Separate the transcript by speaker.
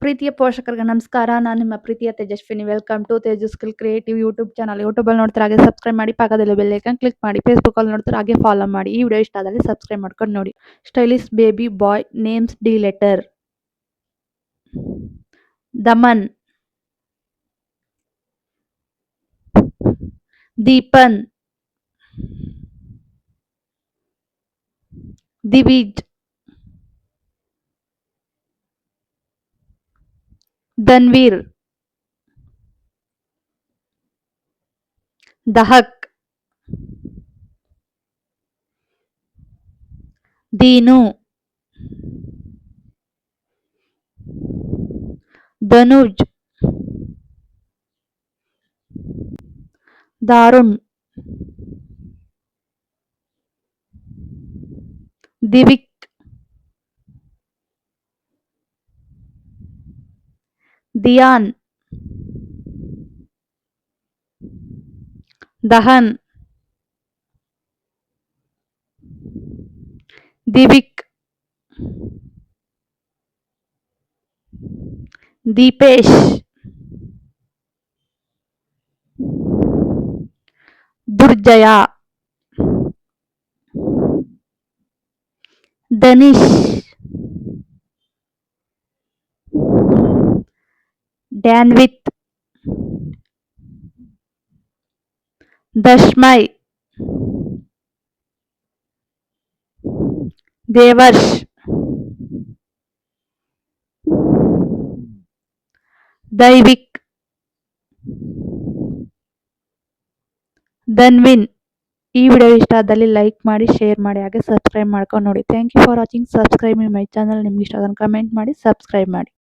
Speaker 1: ಪ್ರೀತಿಯ ಪೋಷಕರಿಗೆ ನಮಸ್ಕಾರ. ನಾನು ನಿಮ್ಮ ಪ್ರೀತಿಯ Tejaswini. Welcome to Tejas skill creative YouTube channel. ಯೂಟ್ಯೂಬಲ್ಲಿ ನೋಡ್ತಾರೆ ಹಾಗೆ ಸಬ್ಸ್ಕ್ರೈಬ್ ಮಾಡಿ, ಪಕ್ಕದಲ್ಲಿ ಬೆಲ್ ಐಕಾನ್ ಕ್ಲಿಕ್ ಮಾಡಿ. ಫೇಸ್ಬುಕ್ಕಲ್ಲಿ ನೋಡ್ತಾರೆ ಹಾಗೆ ಫಾಲೋ ಮಾಡಿ. ಈ ವಿಡಿಯೋ ಇಷ್ಟ ಆದಲ್ಲಿ ಸಬ್ಸ್ಕ್ರೈಬ್ ಮಾಡ್ಕೊಂಡು ನೋಡಿ. Stylish baby boy names D letter. Daman, Deepan, Divij, Dhanveer, Dahak, Deenu, Dhanuj, Darun, Divik, Diyan, Dahan, Divik, Deepesh, Durjaya, Danish, Danvith, Dashmay, Devarsh, Daivik, Dhanvin. ಈ ವಿಡಿಯೋ ಇಷ್ಟ ಆದಲ್ಲಿ ಲೈಕ್ ಮಾಡಿ, ಶೇರ್ ಮಾಡಿ, ಹಾಗೆ ಸಬ್ಸ್ಕ್ರೈಬ್ ಮಾಡ್ಕೊಂಡು ನೋಡಿ. Thank you for watching. Subscribe my channel. ನಿಮ್ಗೆ ಇಷ್ಟ ಆದ್ರೆ ಕಮೆಂಟ್ ಮಾಡಿ, ಸಬ್ಸ್ಕ್ರೈಬ್ ಮಾಡಿ.